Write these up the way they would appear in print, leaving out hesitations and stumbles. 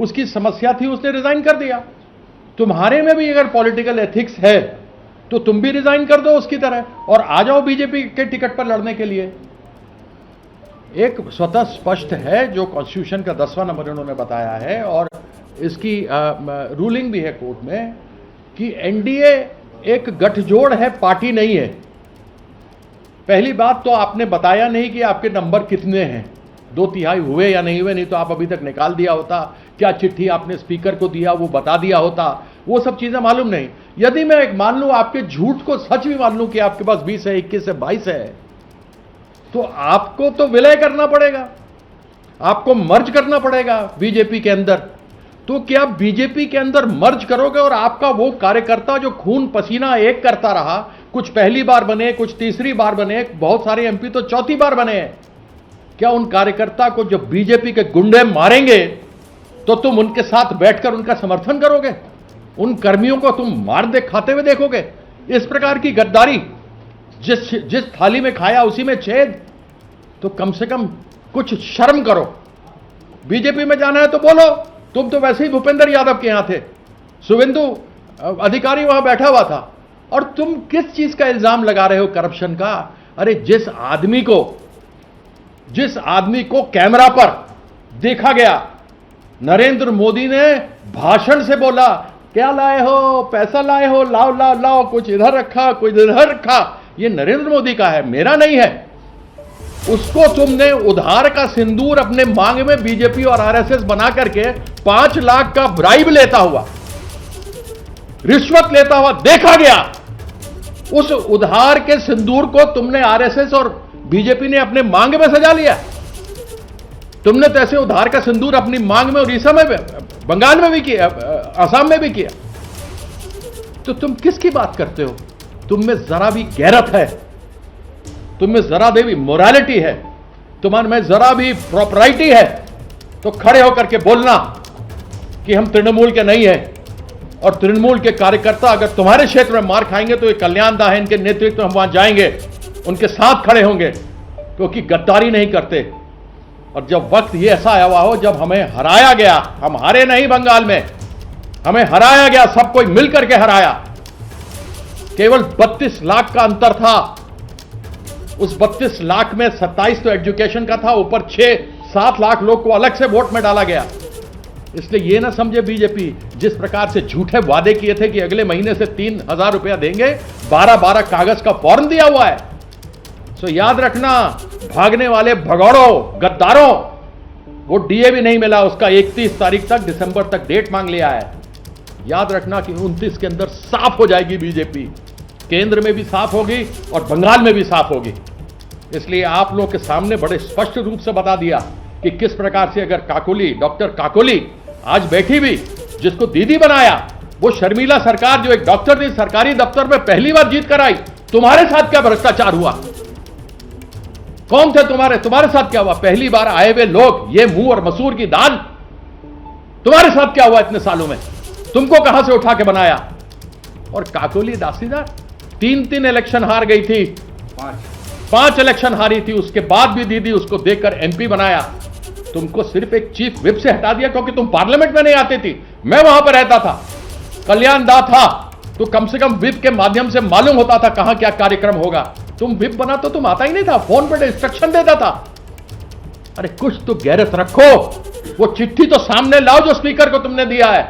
उसकी समस्या थी, उसने रिजाइन कर दिया। तुम्हारे में भी अगर पॉलिटिकल एथिक्स है तो तुम भी रिजाइन कर दो उसकी तरह और आ जाओ बीजेपी के टिकट पर लड़ने के लिए। एक स्वतः स्पष्ट है जो कॉन्स्टिट्यूशन का 10वां नंबर उन्होंने बताया है और इसकी रूलिंग भी है कोर्ट में कि एनडीए एक गठजोड़ है, पार्टी नहीं है। पहली बात तो आपने बताया नहीं कि आपके नंबर कितने हैं, 2/3 हुए या नहीं हुए, नहीं तो आप अभी तक निकाल दिया होता। क्या चिट्ठी आपने स्पीकर को दिया वो बता दिया होता, वो सब चीजें मालूम नहीं। यदि मैं एक मान लूं, आपके झूठ को सच भी मान लूं कि आपके पास 20 है, 21 है, 22 है, तो आपको तो विलय करना पड़ेगा, आपको मर्ज करना पड़ेगा बीजेपी के अंदर। तो क्या बीजेपी के अंदर मर्ज करोगे और आपका वो कार्यकर्ता जो खून पसीना एक करता रहा, कुछ पहली बार बने, कुछ तीसरी बार बने, बहुत सारे एमपी तो चौथी बार बने हैं, क्या उन कार्यकर्ता को जब बीजेपी के गुंडे मारेंगे तो तुम उनके साथ बैठकर उनका समर्थन करोगे? उन कर्मियों को तुम मार दे खाते हुए देखोगे? इस प्रकार की गद्दारी, जिस थाली में खाया उसी में छेद। तो कम से कम कुछ शर्म करो। बीजेपी में जाना है तो बोलो, तुम तो वैसे ही भूपेंद्र यादव के यहां थे, शुभेंदु अधिकारी वहां बैठा हुआ था, और तुम किस चीज का इल्जाम लगा रहे हो करप्शन का? अरे जिस आदमी को कैमरा पर देखा गया, नरेंद्र मोदी ने भाषण से बोला, क्या लाए हो, पैसा लाए हो, लाओ लाओ लाओ, कुछ इधर रखा, कुछ इधर रखा, ये नरेंद्र मोदी का है, मेरा नहीं है। उसको तुमने उधार का सिंदूर अपने मांग में बीजेपी और आरएसएस बना करके 5 लाख का ब्राइब लेता हुआ, रिश्वत लेता हुआ देखा गया। उस उधार के सिंदूर को तुमने आरएसएस और बीजेपी ने अपने मांग में सजा लिया। तुमने तो ऐसे उधार का सिंदूर अपनी मांग में उड़ीसा में, बंगाल में भी किया, असम में भी किया। तो तुम किसकी बात करते हो? तुम में जरा भी गैरत है, तुम में जरा भी मोरालिटी है, तुम्हारे में जरा भी प्रॉपराइटी है, तो खड़े होकर के बोलना कि हम तृणमूल के नहीं हैं। और तृणमूल के कार्यकर्ता अगर तुम्हारे क्षेत्र में मार खाएंगे तो ये कल्याण दा है, इनके नेतृत्व में हम वहां जाएंगे, उनके साथ खड़े होंगे, क्योंकि गद्दारी नहीं करते। और जब वक्त ये ऐसा आया हुआ हो, जब हमें हराया गया, हम हारे नहीं बंगाल में, हमें हराया गया, सब कोई मिलकर के हराया, केवल 32 लाख का अंतर था। उस 32 लाख में 27 तो एजुकेशन का था, ऊपर 6-7 लाख लोग को अलग से वोट में डाला गया। इसलिए यह ना समझे बीजेपी, जिस प्रकार से झूठे वादे किए थे कि अगले महीने से 3,000 रुपया देंगे, 12-12 कागज का फॉर्म दिया हुआ है। सो याद रखना, भागने वाले भगौड़ों, गद्दारों, वो डीए भी नहीं मिला उसका, 31 तारीख तक, दिसंबर तक डेट मांग लिया है। याद रखना कि 29 के अंदर साफ हो जाएगी बीजेपी, केंद्र में भी साफ होगी और बंगाल में भी साफ होगी। इसलिए आप लोगों के सामने बड़े स्पष्ट रूप से बता दिया कि किस प्रकार से अगर काकोली, डॉक्टर काकोली आज बैठी भी, जिसको दीदी बनाया, वो शर्मिला सरकार जो एक डॉक्टर थी, सरकारी दफ्तर में पहली बार जीत कर आई, तुम्हारे साथ क्या भ्रष्टाचार हुआ? कौन थे तुम्हारे साथ क्या हुआ? पहली बार आए हुए लोग, ये मुंह और मसूर की दाल, तुम्हारे साथ क्या हुआ इतने सालों में? तुमको कहां से उठा के बनाया? और काकोली दासीदार 3 इलेक्शन हार गई थी, 5 इलेक्शन हारी थी, उसके बाद भी दीदी उसको देखकर एमपी बनाया। तुमको सिर्फ एक चीफ विप से हटा दिया क्योंकि तुम पार्लियामेंट में नहीं आती थी, मैं वहां पर रहता था, कल्याण दा था, तो कम से कम विप के माध्यम से मालूम होता था कहां क्या कार्यक्रम होगा। तुम विप बना तो तुम आता ही नहीं था, फोन पर इंस्ट्रक्शन देता था। अरे कुछ तो गैरत रखो, वो चिट्ठी तो सामने लाओ जो स्पीकर को तुमने दिया है।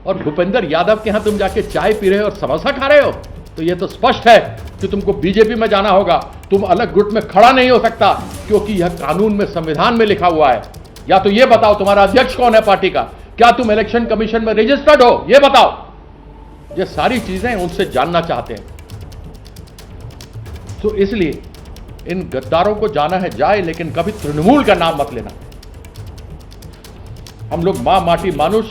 और भूपेंद्र यादव के यहां तुम जाके चाय पी रहे हो और समोसा खा रहे हो, तो यह तो स्पष्ट है कि तुमको बीजेपी में जाना होगा। तुम अलग गुट में खड़ा नहीं हो सकता, क्योंकि यह कानून में, संविधान में लिखा हुआ है। या तो यह बताओ तुम्हारा अध्यक्ष कौन है पार्टी का, क्या तुम इलेक्शन कमीशन में रजिस्टर्ड हो, यह बताओ। ये सारी चीजें उनसे जानना चाहते हैं। तो इसलिए इन गद्दारों को जाना है जाए, लेकिन कभी तृणमूल का नाम मत लेना। हम लोग मां माटी मानुष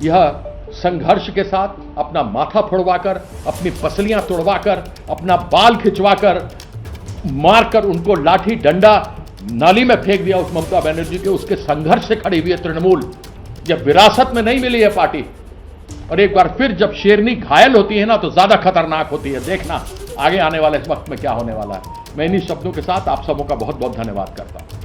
यह संघर्ष के साथ अपना माथा फोड़वाकर, अपनी पसलियां तोड़वाकर, अपना बाल खिंचवाकर, मारकर उनको लाठी डंडा नाली में फेंक दिया उस ममता बनर्जी के, उसके संघर्ष से खड़ी हुई है तृणमूल। यह विरासत में नहीं मिली है पार्टी। और एक बार फिर जब शेरनी घायल होती है ना, तो ज्यादा खतरनाक होती है। देखना आगे आने वाले वक्त में क्या होने वाला है। मैं इन्हीं शब्दों के साथ आप सबों का बहुत बहुत धन्यवाद करता हूं।